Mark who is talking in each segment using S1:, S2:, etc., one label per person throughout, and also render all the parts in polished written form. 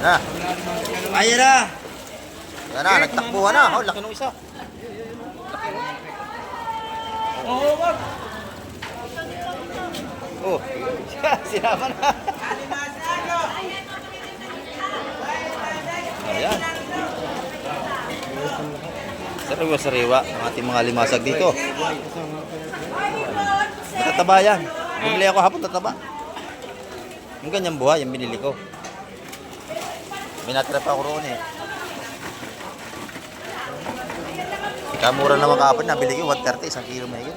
S1: Na.
S2: Ayan na.
S1: Yan na, nagtakbuhan na. Oh, laki nung isa.
S2: Oo, wag.
S1: Oh, sinama na. Ayan. Sariwa-sariwa ang ating mga limasag dito. Matataba yan. Bumili ako hapon tataba. Yung ganyang buhay, yung binili ko. May natira pa ako roon eh. Kamura naman kahapon, nabili ko 130, isang kilo mahigit.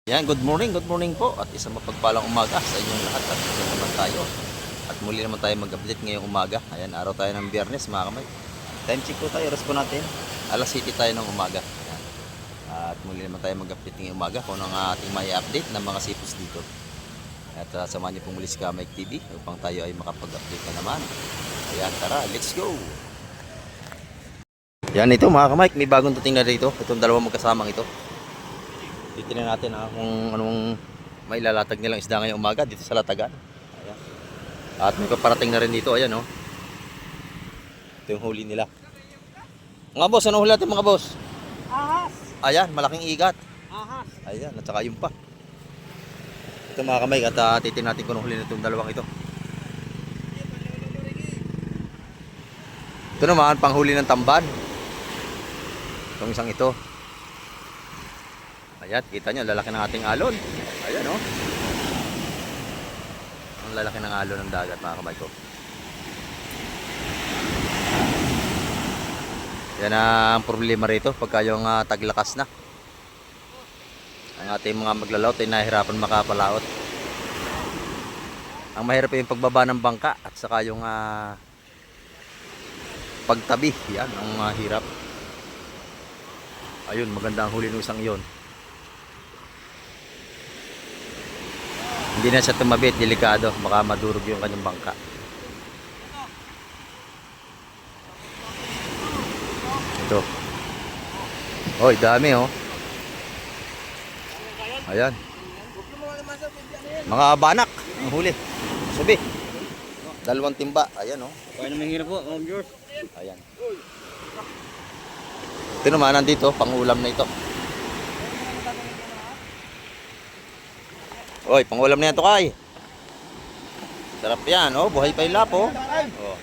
S1: Yan, good morning po at isang mapagpalang umaga sa inyong lahat at isa naman tayo. At muli naman tayo mag-update ngayong umaga. Ayan, araw tayo ng Biyernes mga kamay. Time check po tayo, oras po natin. Alas 7 tayo ng umaga. Ayan. At muli naman tayo mag-update ngayong umaga kung ano ang ating may update ng mga sipos dito. At samahan niyo pong muli si Kamay TV upang tayo ay makapag-update na naman. Ayan, tara, let's go! Yan ito mga kamay, may bagong dating na dito. Itong dalawang magkasamang ito. Titignan natin kung anong may lalatag nilang isda ngayong umaga dito sa Latagan. Ayan. At may paparating na rin dito, ayan oh. Ito yung huli nila. Mga boss, anong huli natin mga boss?
S2: Ahas.
S1: Ayan, malaking igat.
S2: Ahas.
S1: Ayan, at saka yung pa. Ito mga kamay, at titignan natin kung anong huli na itong dalawang ito. Ito naman, panghuli ng tamban. Itong isang ito. Ayan, kita nyo, lalaki ng ating alon. Ayan oh. Ang lalaki ng alon ng dagat mga kamay ko. Yan ang problema rito pagka yung taglakas na. Ang ating mga maglalaot ay nahihirapan makapalaot. Ang mahirap yung pagbaba ng bangka at saka yung pagtabi. Yan ang hirap. Ayun, maganda ang huli ng isang yon. Hindi na siya tumabit, delikado, baka madurog yung kanyang bangka. Ito. Oy, dami oh. Ayan. Mga banak ang huli. Subi. Dalawang timba, ayan oh.
S2: Kaya naman hirap po, Ma'am George.
S1: Ayan. Ito naman nandito, pangulam na ito. Oy, pangulam na yan to kay. Sarap yan, oh. Buhay pa yung lapo. Oh.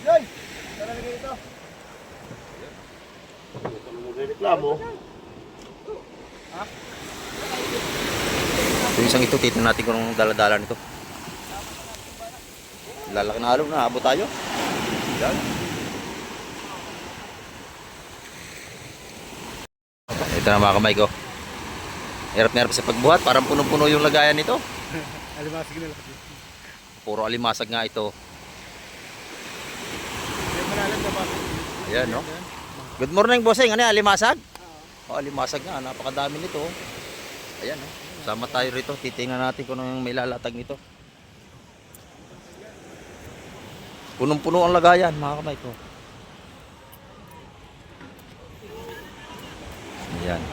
S1: Ito yung isang ito, titin natin kung anong daladala nito. Lalaki na alon na, abot tayo. Yan. Ito na mga kamay ko. Hirap na hirap sa pagbuhat, parang punong-puno yung lagayan nito.
S2: Alimasag na lang.
S1: Puro alimasag nga ito. Ayan no. Good morning bossing, ano yan, alimasag? Oh, alimasag nga, napakadami nito. Ayan no. Sama tayo rito, titingnan natin kung ano yung may lalatag nito. Punong-puno ang lagayan mga kamay ko. Ayan.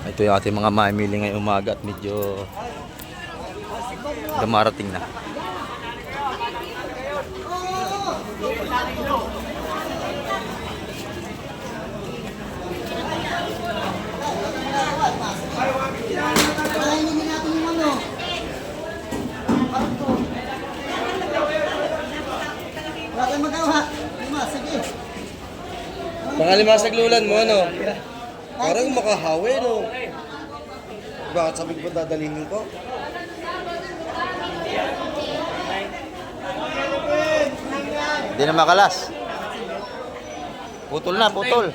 S1: Ito yung ating mga mamili ngayong umaga at medyo dumarating na.
S2: Pangalimasag lulan mo, ano? Parang makahawi, no? Bakit sabi ko dadalhin ko?
S1: Hindi na makalas. Putol na, putol.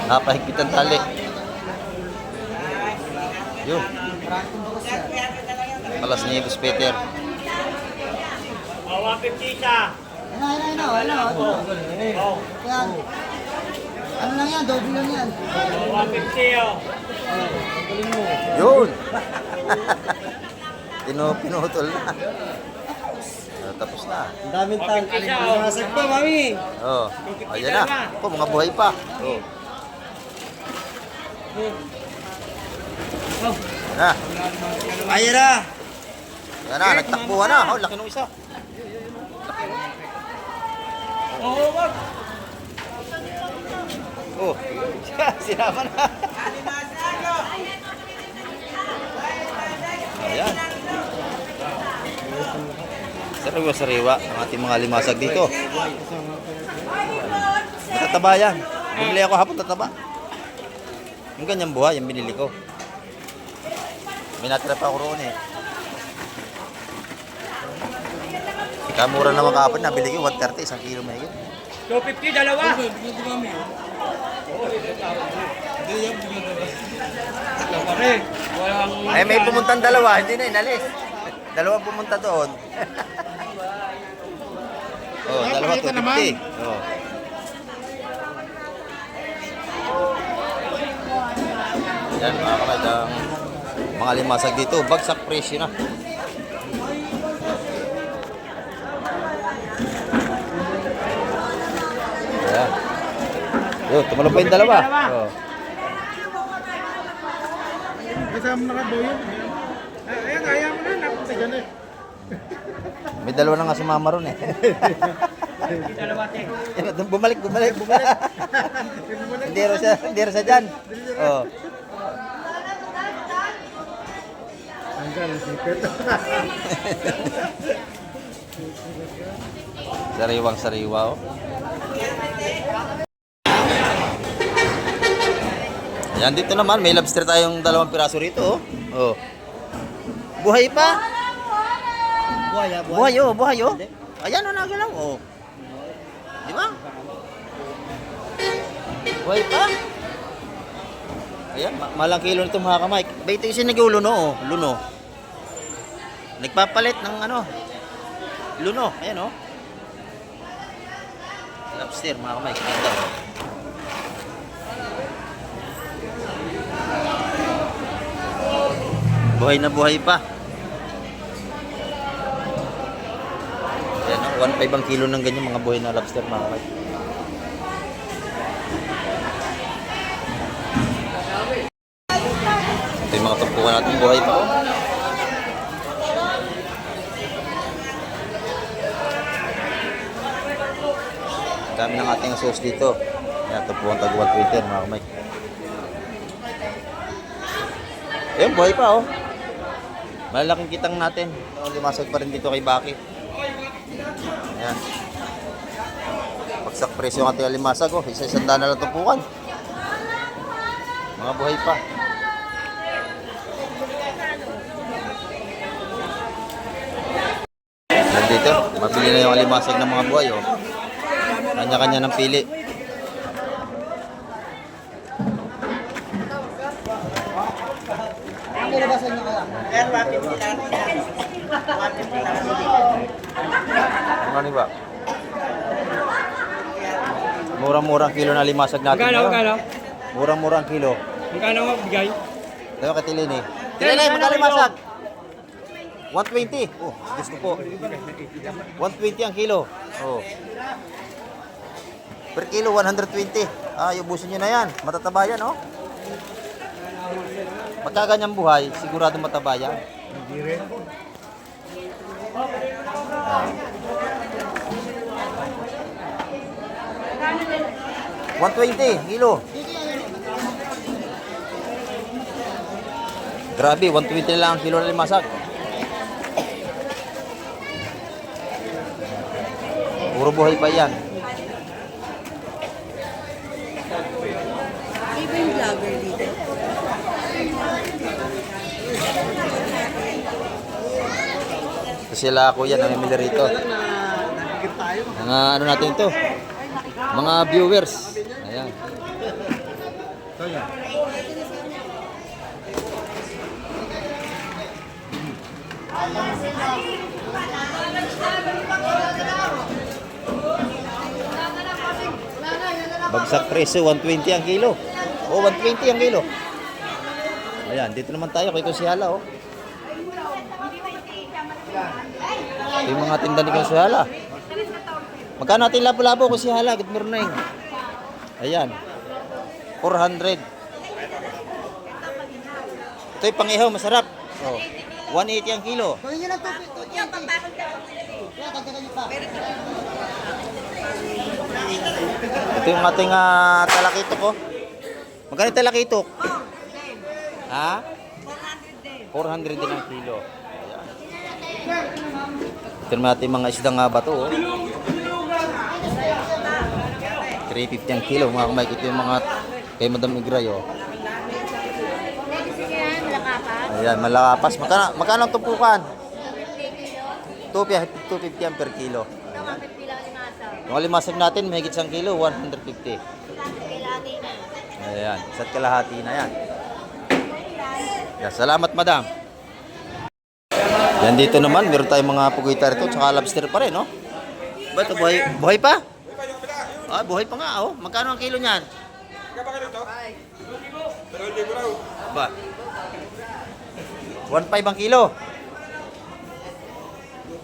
S1: Napahigpit ang tali. Yun. Kalas niya yung Peter.
S3: 150 siya.
S4: Ano lang yan, double lang yan.
S3: 150 oh.
S1: Yun. Pinutol na. Tapos na.
S2: Ang daming tank. Alimasag pa, mami.
S1: Oh. Ayan na. Ako, mga buhay pa. Oh. Ayan na.
S2: Ayan na.
S1: Ayan na, nagtakbuhan na. Oh, laki nung isa. Oh, sinama na. Ayan. Sariwa-sariwa ang ating mga limasag dito. Matataba yan. Bumili ako hapon tataba. Yung ganyang buhay, yung binili ko. May natira pa ako roon eh. Kamura naman kahapon, nabili ko 130, isang kilo mahigit.
S3: 250, dalawa.
S1: Ay, may pumuntang dalawa, hindi na inalis. Dalawa pumunta doon. Oh, dalawa 250. Oh. Yan mga kamay, ang mga limasag dito, bagsak presyo na. Ayan. Yun, tumalong pa yung dalawa. Oh.
S5: Kasama na ka doon. Ayan, ayaw mo na. Napunta dyan eh.
S1: May dalawa na nga sumama ron eh.
S3: Dalawa, te.
S1: Bumalik. Hindi rin siya dyan. Oh.
S5: Hanggang ang sikit.
S1: Sariwang-sariwa oh. Yan dito naman, may lobster tayong 2 piraso rito oh. Oh. Buhay pa. Buhay oh. Ayan oh, nagalaw oh. Di ba? Buhay pa. Ayan, malang kilo nito mga kamay. Ba ito yung sinag-luno oh, luno. Nagpapalit ng ano, luno, ayan oh. Lobster mga kamay, ganda oh. Buhay na buhay pa. Ayan oh, 1.5 ang kilo ng ganyan mga buhay na lobster mga kamay. Ito yung mga tumpukan natin buhay pa oh. Dami ng ating sauce dito. Yan, tumpukan tag 120 mga kamay. Ayun, buhay pa oh. Malalaking kitang natin. Limasag pa rin dito kay Baki. Ayan. Bagsak presyo ng ating limasag oh. Isa-isang daan na lang tumpukan. Mga buhay pa. Nandito, mabili na yung alimasag ng mga buhay oh. Kanya-kanya ng pili.
S4: Ang nilabasan niyo kaya?
S1: Ano ba? Murang-murang kilo na limasag natin.
S3: Magkano?
S1: Murang-murang kilo.
S3: Magkano mo bigay?
S1: Tayo ka Tilini. Tilini, magkano limasag? 120. Oh, gusto po. 120 ang kilo. Oh. Per kilo, 120. Ah, ubusin nyo na yan. Matataba yan, oh. Pagka ganyang buhay, sigurado mataba yan.
S5: Hindi rin.
S1: Ah. 120 kilo. Grabe, 120 lang ang kilo na limasag. Puro buhay pa yan.
S6: Iba yung vlogger dito.
S1: Sila kuya namimili rito. Mga ano natin ito? Mga viewers. Ayan. Bagsak presyo, 120 ang kilo. Oh, 120 ang kilo. Ayan, dito naman tayo kay Kusihala, oh. Ito yung mga tinda ni Consuela. Magkano natin labo-labo ko si Hala? Good morning. Ayan. 400. Ito yung pang-ihaw, masarap. Oh. 180 ang kilo.
S4: Gawin nyo ng 250. Kaya dagdagan nyo pa.
S1: Ito yung ating talakitok ko. Magkano yung talakitok? Ha? 400 din ang kilo. Ayan. Ito naman ating mga isdang bato. Oh. 350 ang kilo. Mga kumaik, ito yung mga kay Madam Igray. Oh. Ayan, malakapas. Magkano ang tumpukan? 250 ang per kilo. Yung alimasag natin, mahigit 1 kilo, 150. Ayan, isa't kalahati na yan. Yan, salamat madam. Yan dito naman, meron tayong mga pugita rito, tsaka lobster pa rin, no? Ba ito, buhay pa? Ah, buhay pa nga, oh. Magkano ang kilo niyan? Ba? 1.5 ang kilo.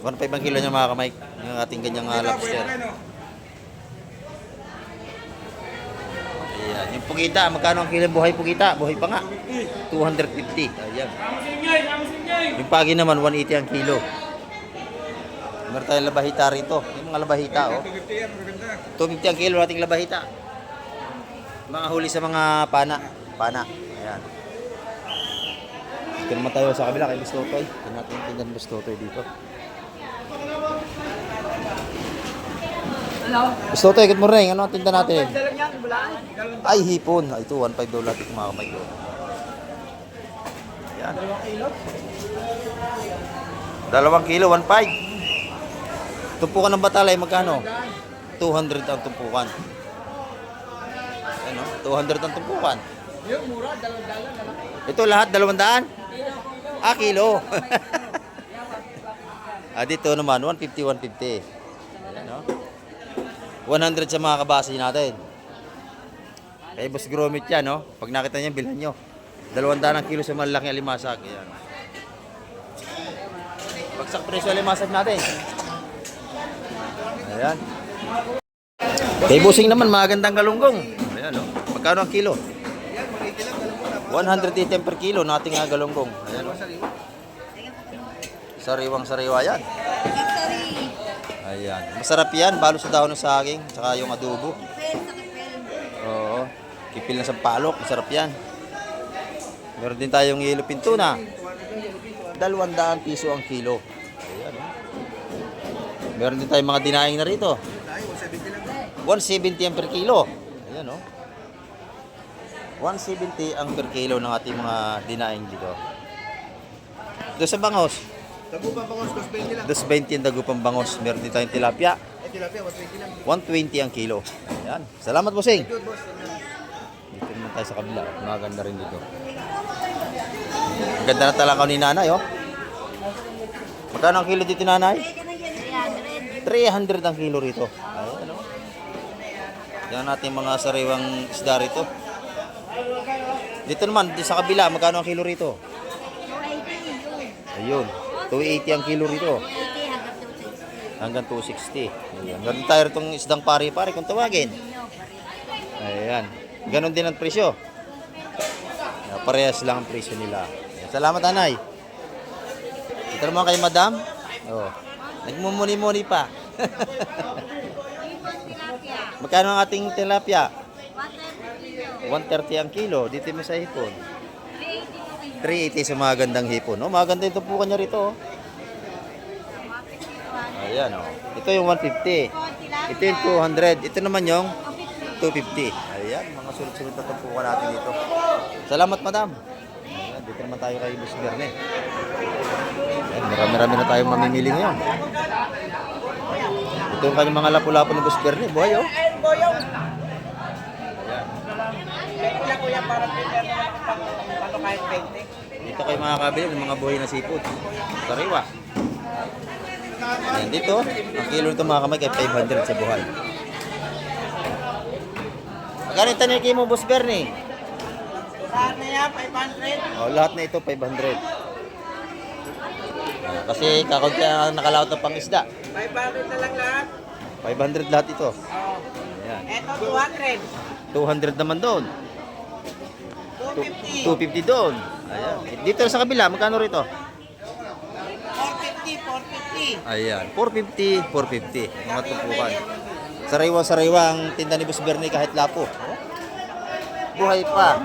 S1: 1.5 ang kilo niya mga kamay. Yung ating ganyang lobster. Ayan. Yung pugita, magkano ang kilo buhay pugita? Buhay pa nga. 250. Ayan. Yung pagi naman, 180 ang kilo. Meron tayong labahita rito. Yung mga labahita, oh. 250 ang kilo nating labahita. Mga huli sa mga pana. Ayan. Dito naman tayo sa kabila kay Boss Totoy. Ito natin yung tindan Boss Totoy dito. Boss Totoy, good morning. Ano ang tinda natin? Ay, hipon. Ito, 1.5 daw lahat ito mga kamay ko. Ayan. 2 kilo, 1.5. Tumpukan ng batalay, magkano? 200 ang tumpukan. Ano? 200 ang tumpukan. Ito lahat 200? Ah, kilo. Dito naman 150. Ano? 100 sa mga kabasi natin. Kay Boss Gromit yan, no? Pag nakita niya, bilhan nyo. 200 ang kilo sa malaking alimasag. Ayan. Bagsak presyo alimasag natin. Ayan. Kay Busing naman, magandang galunggong. Ayan, no? Magkano ang kilo? 180 per kilo nating galunggong. Ayan. Sariwang-sariwa yan. Ayan. Masarap yan, balo sa dahon ng saging, tsaka yung adobo. Oo. Kipil na sampalok, masarap yan. Meron din tayong yellow pintuna. 200 piso ang kilo. Ayan. Meron din tayong mga dinaing na rito. 170 ang per kilo. Ayan, no? 170 ang per kilo ng ating mga dinaing dito. Doon sa bangos.
S2: Dagupang bangos, 220 lang.
S1: 220 ang dagupang bangos. Meron din tayong tilapia.
S2: Tilapia, 120 lang.
S1: 120 ang kilo. Ayan. Salamat, Bossing. Dito naman tayo sa kabila. Maganda rin dito. Ang ganda na talakaw ni nanay, oh. Magkano ang kilo dito, nanay? 300 ang kilo rito. Ayan, oh. Yan natin mga sariwang isda rito. Dito naman, sa kabila, magkano ang kilo rito? 280. Ayun. 280 ang kilo rito. Hanggang 260. Ayan. Meron tayo itong isdang pari-pari kung tawagin. Ayan. Ganon din ang presyo. Parehas lang ang presyo nila. Ayan. Salamat, anay. Ito naman kay madam. Oh. Nagmumuni-muni pa. Magkano ang ating tilapia? 130 ang kilo. Dito mo sa hipon. 380 sa mga gandang hipon. No? Maganda ito po kanya rito. Oh. Ayan, oh. Ito yung 150. Ito yung 200. Ito naman yung 250. Ayan, mga sulit-sulit na tumpukan natin dito. Salamat, madam. Ayan, dito naman tayo kay Boss Berne. Ayan, marami-rami na tayong mamimili ngayon. Ito yung kanyang mga lapu-lapu ng Boss Berne. Buhay, oh. Dito kayo makakabili ng mga buhay na seafood. Sariwa. Ayan, dito, ang kilo nito mga kamay kay 500 sa buhay. Magkano yung taniki mo, Boss Bernie?
S4: Lahat na yan, 500.
S1: Oh, lahat na ito 500. Kasi kakaunti ang nakalawat ng pangisda.
S4: 500 na lang lahat.
S1: 500 lahat ito. Ayan.
S4: Eto, 200.
S1: 200 naman doon.
S4: 250.
S1: 250 doon. Ayan. Dito sa kabila, magkano rito?
S4: 450, 450.
S1: Ayan, 450, 450. Mga tumpukan. Sariwa-sariwa ang tinda ni Boss Bernie kahit lapo. Buhay pa.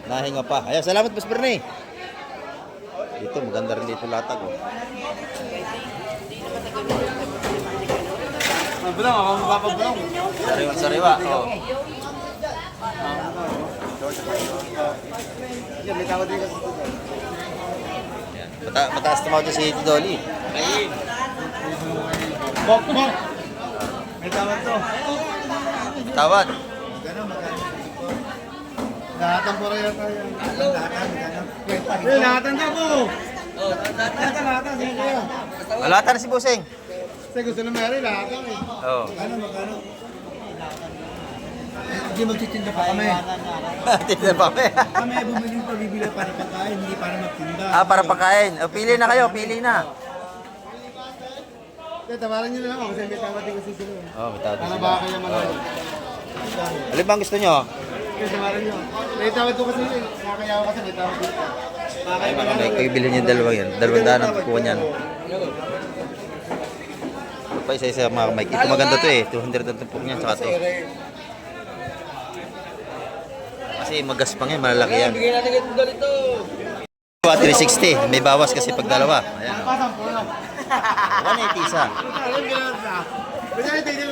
S1: Nahinga pa. Ayan, salamat Boss Bernie. Dito, maganda rin dito latag. Oh.
S2: Bulong, ako mapapabulong.
S1: Sariwa-sariwa. Oh.
S2: Yan, may tawad din kasi ito.
S1: Ayan. Mataas tumaw doon si Tito Dolly.
S2: Bok. May tawad to.
S1: Tawad.
S2: Lahatan po rin tayo. Lahatan niya po. Lahatan. Sige kayo.
S1: Malata na si Buseng.
S2: Kasi gusto na meron, lahatan eh.
S1: Oo.
S2: Magkano? Hindi magtitinda pa kami.
S1: Tinda pa kami.
S2: Kami bumili pa bibili para pagkain, hindi para magtinda.
S1: Para pagkain. O, pili na kayo, pili na.
S2: Tawaran niyo na lang ako kasi may tawad din kasi sila.
S1: Oh, may tawad
S2: Para
S1: sila.
S2: baka kayo malayo.
S1: Alin ba ang gusto nyo?
S2: Kaya tawaran niyo. May tawad ko kasi, nakakayaw kasi may tawad dito.
S1: Ay, mga may pagbilhin niyo dalawang yan. 200 ang tukuha niyan. Ito pa isa-isa mga Mike. Ito maganda to eh. 200 ang tumpok niya. Saka to. Kasi magaspang yan. Malalaki yan.
S2: Bigyan natin ito ganito.
S1: 360. May bawas kasi pag dalawa. Ayan o. 180 isa.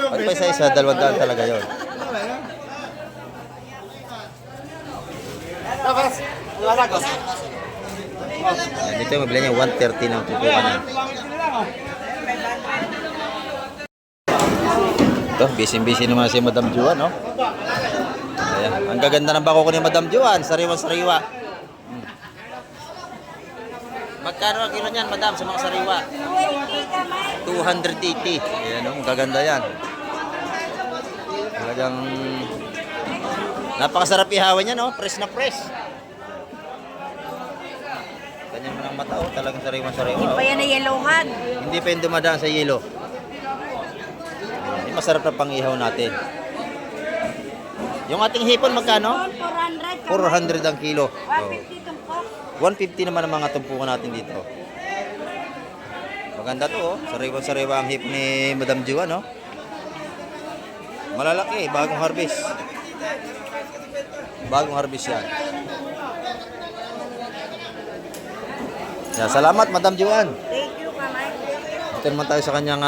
S1: Pag pa isa-isa, 200 talaga yun.
S2: Tapos, lalagos.
S1: Ayan, dito yung mabila niya. 130 ng tutukan niya. Ito, busy-busy naman si Madam Juan, no? Ayan, ang gaganda ng bako ko ni Madam Juan. Sariwa-sariwa. Magkano ang kilo niyan, Madam, sa mga sariwa? 280. Ayan, no? Ang gaganda yan. Talagang napakasarap ihawan niya, no? Press na press. Ganyan mo ng mata, oh. Talagang sariwa-sariwa.
S4: Hindi pa yan na yellowhan.
S1: Hindi pa yung dumadaan sa yelo. Masarap na pang-ihaw natin. Yung ating hipon magkano?
S4: 400.
S1: 400 ang kilo.
S4: 150 tumpok.
S1: 150 naman ang mga tumpukan natin dito. Maganda to, oh. Sariwa-sariwa ang hipon ni Madam Juan, no? Malalaki, bagong harvest. Bagong harvest yan. Yan, salamat Madam Juan.
S4: Thank you, kamay.
S1: Ito naman tayo sa kanyang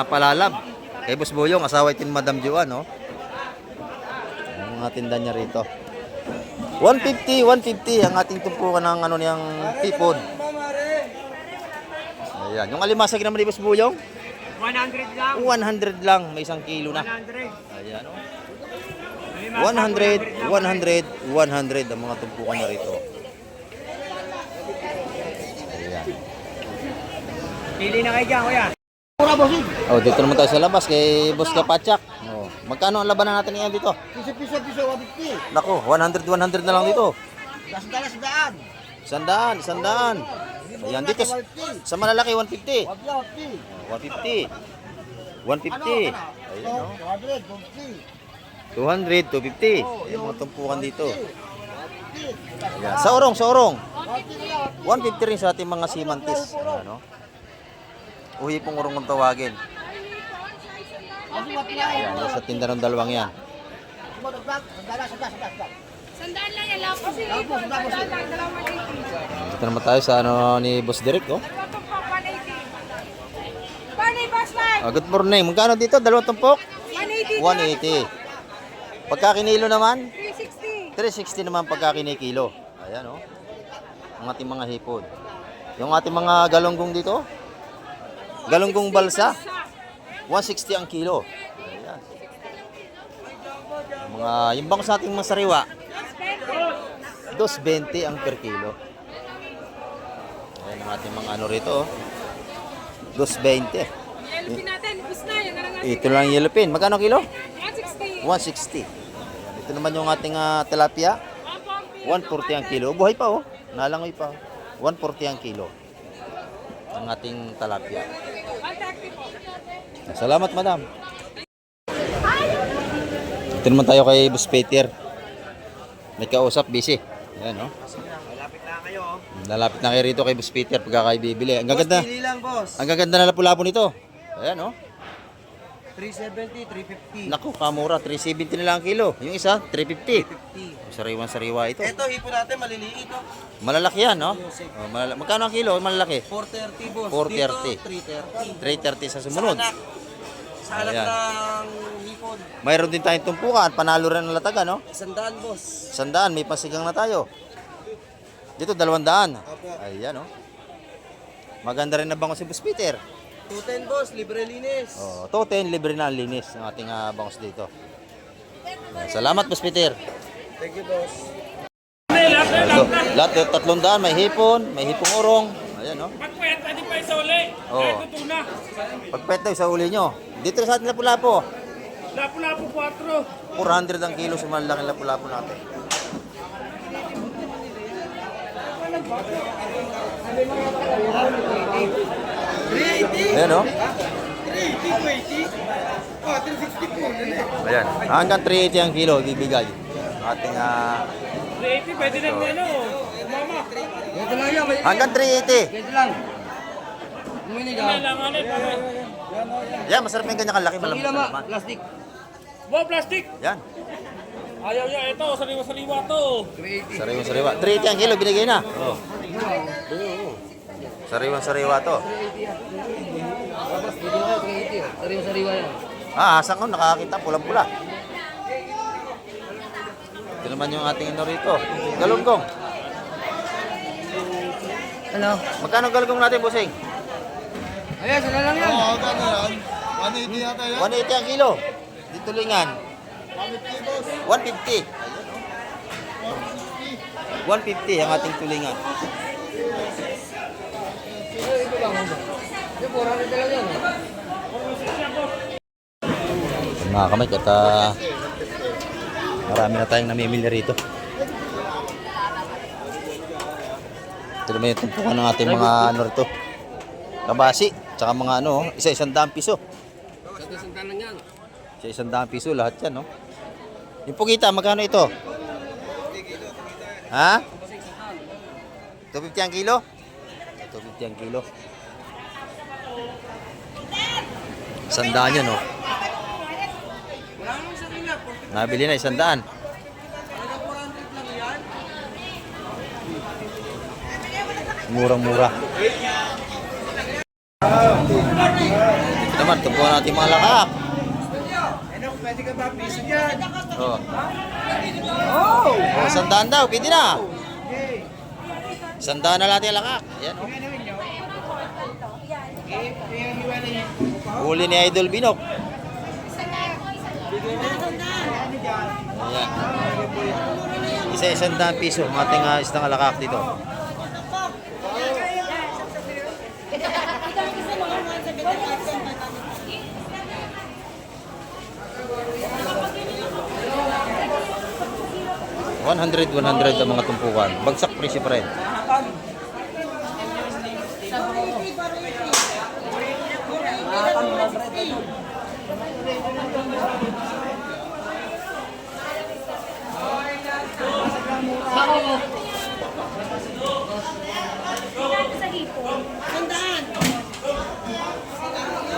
S1: palalab. Kay Boss Boyong, asawa itin Madam Juan, no? Ang mga tinda niya rito. 150 ang ating tumpukan ng ano niyang tipod. Ayan, yung alimasag naman ni Boss Boyong,
S3: 100 lang.
S1: 100 lang, may 1 kilo na.
S3: 100.
S1: Ayan, oh. 100 ang mga tumpukan niya rito. Ayan.
S3: Pili na kayo dyan, kuya.
S1: Oh, dito naman tayo sa labas kay Boss Kapatsak. Oh, magkano ang labanan natin ngayon dito?
S2: Piso, 150.
S1: Nako, 100 na lang dito.
S2: Daan.
S1: 100. Ayan, dito sa malalaki, 150. 150. 150. Ayan, no? 200, 250. Ayan, mga tumpukan dito. Ayan. Sa orong. 150 rin sa ating mga simantis. Ayan, no? Uhi pong orong kung tawagin. Ayan, sa tinda ng dalawang yan.
S4: Sandaan lang yan lang kasi.
S1: Dito naman tayo sa ano ni Boss Derek, oh. Good morning. Magkano dito? Dalawang tumpok? 180. Pagka kinilo naman? 360 naman pagka kinikilo. Ayan, oh. Ang ating mga hipon. Yung ating mga galonggong dito? Galonggong balsa? 160 ang kilo. Ayan. Yung bangos nating mga sariwa? 220 ang per kilo. Ayan ang ating mga ano rito, oh. 220. Ito lang yung yellow pin. Magkano kilo? 160. Ayan. Ito naman yung ating tilapia. 140 ang kilo. Buhay pa, oh. Nalangoy pa. 140 ang kilo. ang ating talapia. Salamat, madam. Ito naman tayo kay Boss Peter. May kausap, busy. Ayan, no?
S3: Malapit na kayo.
S1: Lalapit na kayo rito kay Boss Peter pagka kayo bibili. Ang gaganda.
S2: Pili lang, boss.
S1: Ang gaganda na lapu-lapu nito. Ayan, no?
S2: 370, 350.
S1: Naku, kamura. 370 na lang ang kilo. Yung isa, 350.
S2: 350.
S1: Sariwan-sariwa ito.
S2: Ito, hipon natin, maliliit, no?
S1: Malalaki yan, no? Oh, magkano ang kilo? Malalaki.
S2: 430, boss.
S1: 430.
S2: Dito, 330.
S1: 330 sa sumunod.
S2: Sa anak
S1: Ayan.
S2: ng hipon.
S1: Mayroon din tayong tumpukan. Panalo rin ang lataga, no?
S2: 100, boss.
S1: 100, may pasigang na tayo. Dito, 200.
S2: Opo.
S1: Ayan, no? Maganda rin na bango si Boss Peter.
S2: 210, boss. Libre linis.
S1: Oh, toten, libre na ang linis ng ating bangos dito. Salamat, Boss Peter.
S2: Thank you, boss.
S1: Lahat 300, may hipon, may hipong urong. Ayan, no?
S3: Pagpuyat, pwede pa isa uli.
S1: Oo.
S3: Kahit tutuna.
S1: Pagpet daw sa uli nyo. Dito sa ating lapu-lapu.
S3: Lapu-lapu 4.
S1: 400 ang kilo sa malaking lapu-lapu natin. Ayan, no?
S5: 380. Oh, 360 po.
S1: Ayan. Hanggang 380 ang kilo, bibigay. Ating,
S3: 380, pwede na ano. Mama.
S2: Ito lang yan.
S1: hanggang 380.
S2: Ito lang. Bumili ka.
S3: Kailangan eh, pare.
S1: Yan, masarap yung ganyan kalaki. Malambot
S2: Pangila
S1: na
S2: ma,
S1: naman.
S2: plastic.
S3: Wow, plastic.
S1: Yan.
S3: Ayaw niya, ito, sariwa-sariwa to.
S2: 380.
S1: Sariwa-sariwa. 380 ang kilo, binigay na. Oh. Sariwa-sariwa to.
S2: Tapos, dito na 380. Sariwa-sariwa yan.
S1: Hasang ko, nakakita, pulang-pula. Ito naman yung ating ino rito. Galunggong.
S2: Ano?
S1: Magkano galunggong natin, Busing?
S2: Ayan, sila lang yan.
S5: Oo, gano'n yan. 180 yata yan.
S1: 180 ang kilo. Dito lingan. 150. 150 ang ating tulingan.
S2: Ito lang. Yung 400 lang yan.
S1: Mga kamay, at marami na tayong namimili rito. Ito naman yung tumpukan ng ating mga ano rito. Kabasi, tsaka mga ano, isa-100 piso. Isa-100 piso lahat yan, no? Yung pugita, magkano ito? Ha? 250 ang kilo? 250 ang kilo. Sandaan yan, no? Nabili na 100. Murang-mura. Ito naman, tumpuan natin mga lakak.
S5: Ano, pwede ka ba piso dyan?
S1: Oh. Oh, 100 daw, pwede na. 100 na natin ang lakak. Ayan, oh. Huli ni Idol Binok. Ayan. Isa-100 piso, ang ating isang alakak dito. $100 ang mga tumpukan. Bagsak presyo pa rin.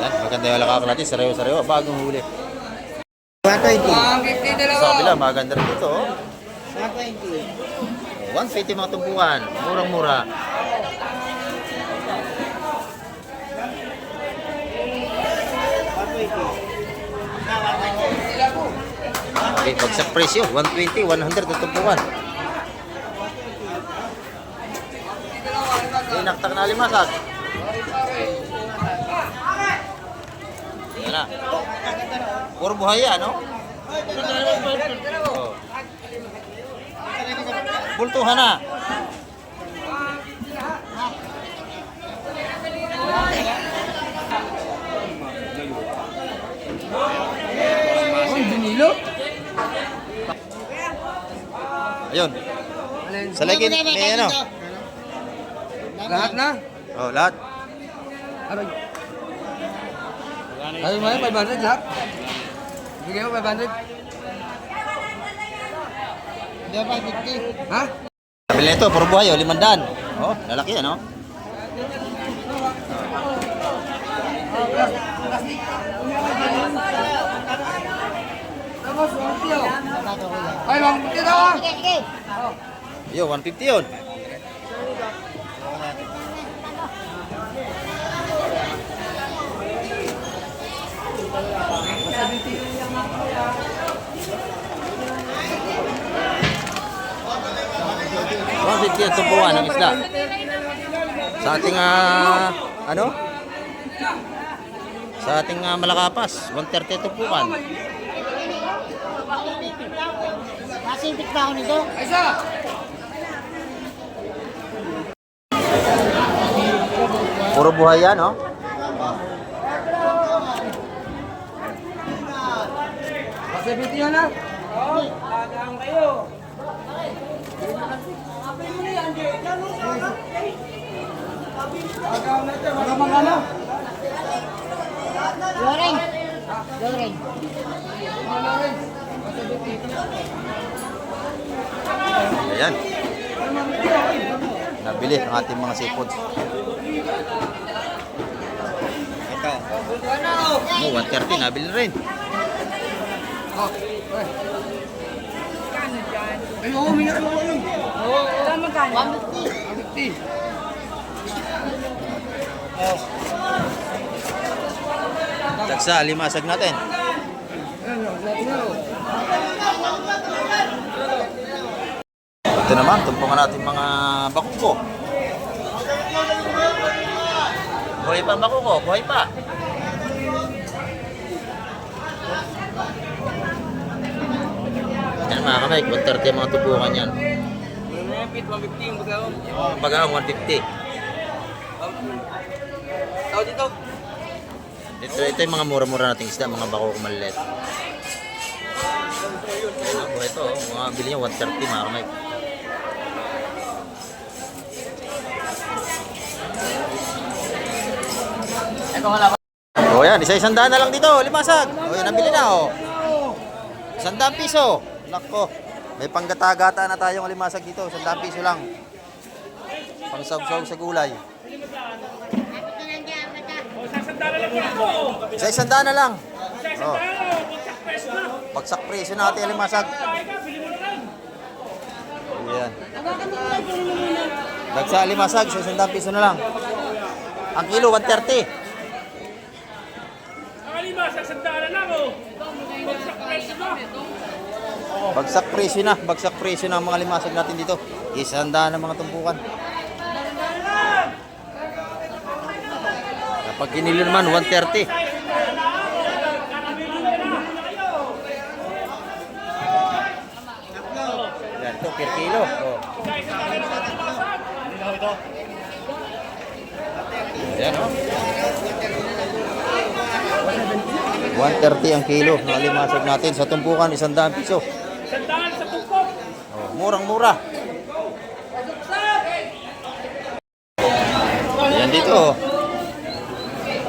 S1: Ayan, maganda yung alakak natin. Sariwa-sariwa. Bagong huli.
S2: 150 dalawa.
S1: Sa kabila, maganda rin dito. Oh. 120 mga tumpukan. Murang-mura. Okay, bagsak presyo. 120, 100 ang tumpukan. Okay, naktak na limasag. Yan na. Puro buhaya, no? Oh. Bultuhan na.
S2: Ang dinilo.
S1: Ayun. Sa lagi, may ano?
S2: Lahat na?
S1: Oh, lahat.
S2: Ano mo yan? 500 lahat? Bigay mo 500? Hindi ba 550? Ha?
S1: Sabi nito, puro buhay, 500. Oh, lalaki ano?
S2: Ay, bang, kita ka!
S4: Sige, sige.
S1: Yo, 150 yun. $150 ang tumpuan ng isda. Sa ating ano? Sa ating Malakapas, 130 ang tumpukan.
S4: Masipit ba ako nito?
S1: Puro buhay yan, no?
S2: Masabiti yun ha?
S4: Loring. Loring.
S1: Ayan. Nabili ang ating mga seafood. Ito. Mo, 130, nabili na rin.
S2: Ay, oo, minyak mo yun.
S4: Saan magkano?
S2: 150.
S1: Sagsa, limasag natin. Ito naman, tumpungan natin mga bakuko. Buhay pa ang bakuko, buhay pa. Yan mga kamay, 130 ang mga tubukan yan. Yung bagaong 150.
S2: Tao dito.
S1: Ito yung mga mura-mura nating isda, mga bako maliliit. Ayan po ito, mga bili niya 130 mga kamay. O yan, isa-100 na lang dito, limasag. O yan, nabili na o. 100 piso. Nako, may panggata-gata na tayong limasag dito, 100 piso lang. Pang-sawsaw sa gulay.
S3: Sasandala lang po ako.
S1: Isa-100 na lang. Oh.
S3: Bagsak press na.
S1: Bagsak presyo natin limasag.
S3: Kaya ka, bili mo na lang.
S1: Ayan. Bagsak limasag, 100 piso na lang. Ang kilo, 130.
S3: Nakalima, sasandala lang oh. Bagsak press na.
S1: Bagsak presyo na. Bagsak presyo na ang mga limasag natin dito. 100 na mga tumpukan. Kapag kinilo naman, 130. Yan, ito, per kilo. Oh. Yan, oh. 130 ang kilo ng limasag natin. Sa tumpukan, 100 piso.
S3: Sandaan sa tungkok.
S1: Oh, murang-mura. Yan dito. Oh.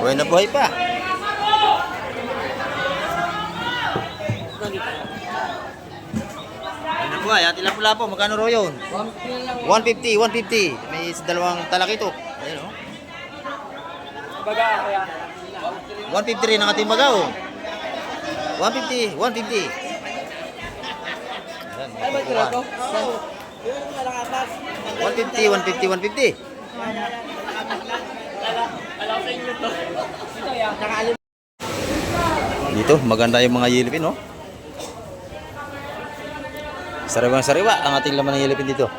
S1: Buhay na buhay pa. Buhay na buhay. At ilang pula po. Magkano ro yun? 150. 150. May dalawang talakito. Ayan o.
S3: Baga ako yan.
S1: 150 rin ang ating bagaw. 150. 150. Ayan, magkukuha. 150. 150. 150. Dito, maganda yung mga yelipin, no? Sariwang-sariwa ang ating laman ng yelipin dito.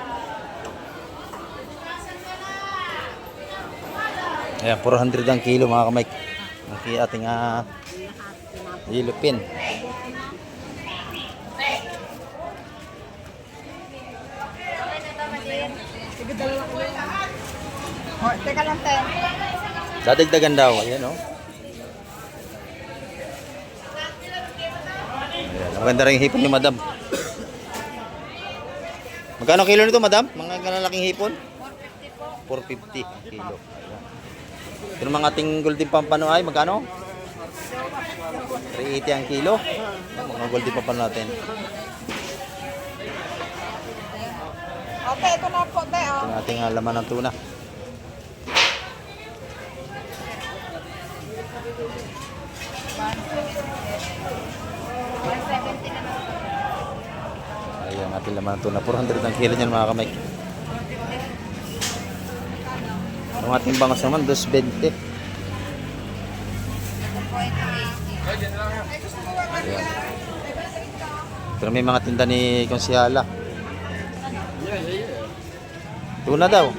S1: Ayan, 400 ang kilo mga kamay. Ang ating yelipin.
S4: Teka lang, te.
S1: Dadagdagan daw. Ayan, no? Ayan, maganda rin yung hipon ni madam. Magkano kilo nito, madam? Mga kalalaking hipon? 450 ang kilo. Ayan. Ito naman ating golden pampano ay magkano? 380 ang kilo. Mga golden pampano natin.
S4: Okay, ito na po, te.
S1: Ito ang ating laman ng tuna. Ayan, ating laman ng tuna. 400 ang kilo niyan mga kamay. Ang ating bangas naman, 220. Ayan. Pero may mga tinda ni Konsyala. Tuna daw.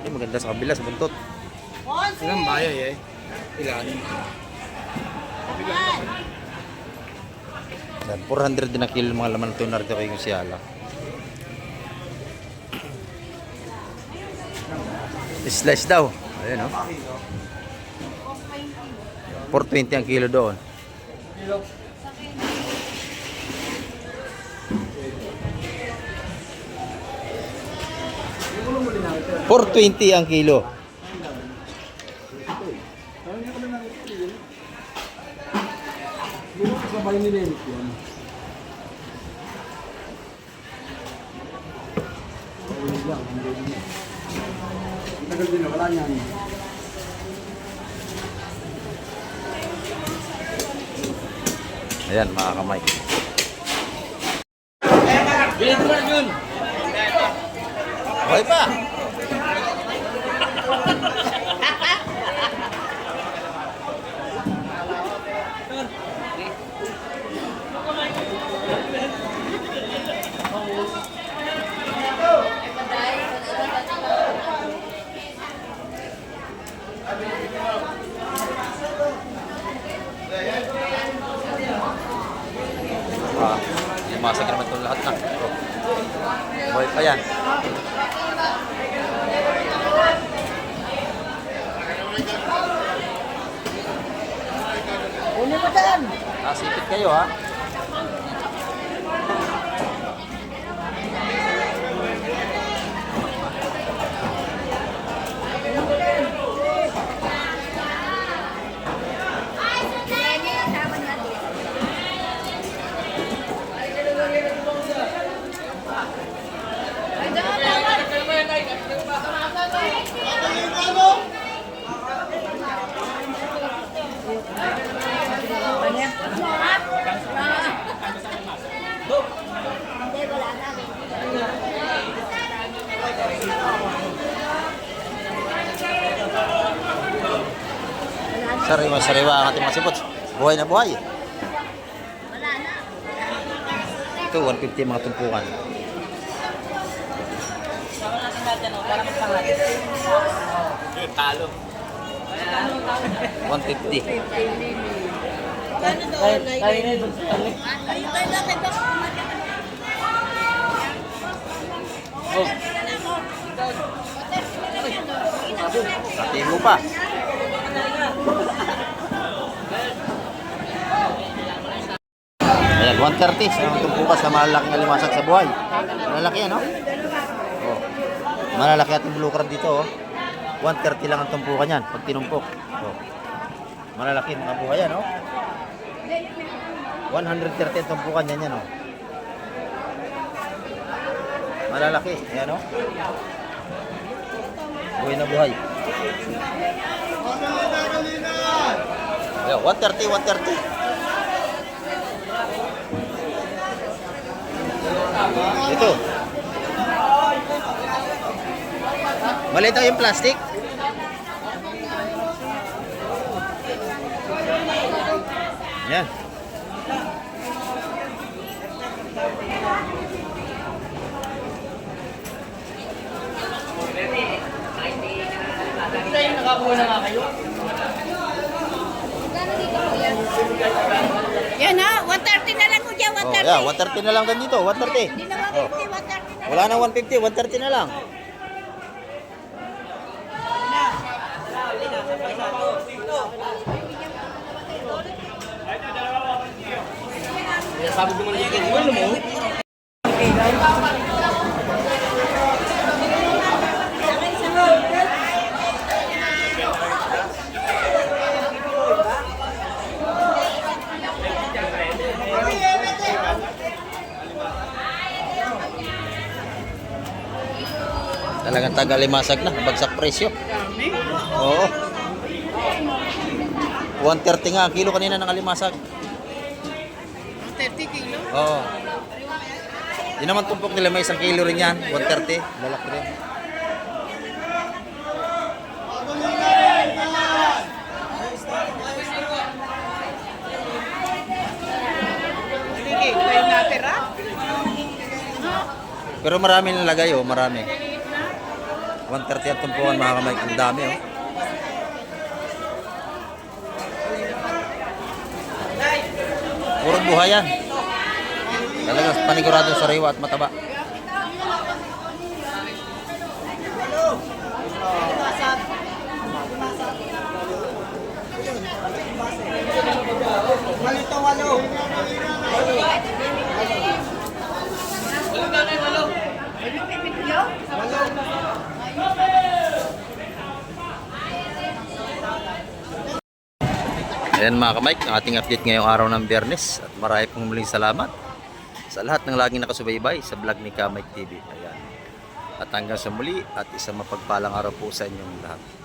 S1: Ay, maganda sa kabila, sa buntot.
S2: Ilang bayay eh. Ilan?
S1: Yan, 400 din ang kilo mga laman ng tuna rito kay Konsyala. Slice daw. Ayan, oh. 420 ang kilo doon. $4.20 ang kilo.
S2: Tagal din na, wala niyan.
S1: Ayan, mga kamay. Okay pa. Lumasag naman itong lahat na. Buhay pa yan.
S4: Uli mo dyan.
S1: Nasipit kayo ha. Sariwa ang ating mga sipot. Buhay na buhay. Ito, 150 mga tumpukan. Talo. 150. Pati mo pa. Ayan, 130 sa tumpukas na malalaking alimasag sa buhay. Malalaki yan, no? Oh. Malalaki ating blue crab dito, oh. 130 lang ang tumpukan yan pag tinumpok. Oh. Malalaki mga buhay yan, oh. 130 ang tumpukan yan, yan, oh. Malalaki, yan, oh. Buhay na buhay. Ayan, 130, 130. Ito. Maliit yung plastic. Yan.
S3: Nakakuha na nga kayo.
S4: Yan ha, 130 na lang ko dyan, 130.
S1: Oh, yeah, 130 na lang ganito, 130.
S4: Hindi na 150, 130 na.
S1: Wala na 150, 130 na lang.
S2: Sabi ko mo na yung ano mo?
S1: Talagang taga-limasag na, bagsak presyo.
S3: Dami.
S1: Oo. 130 nga ang kilo kanina ng alimasag.
S3: 30 kilo.
S1: Oo. Yun naman tumpok nila, may 1 kilo rin yan. 130. Lalaki rin.
S3: Sige, ito yung natira.
S1: Pero marami nilagay, oh. Marami. 130 ang tumpukan, mga kamay. Ang dami, oh. Purong buhay yan. Talagang paniguradong sariwa at mataba. Ayan mga kamay, ang ating update ngayong araw ng Biyernes. At marami pong muling salamat sa lahat ng laging nakasubaybay sa vlog ni Kamay TV. Ayan. At hanggang sa muli at isang mapagpalang araw po sa inyong lahat.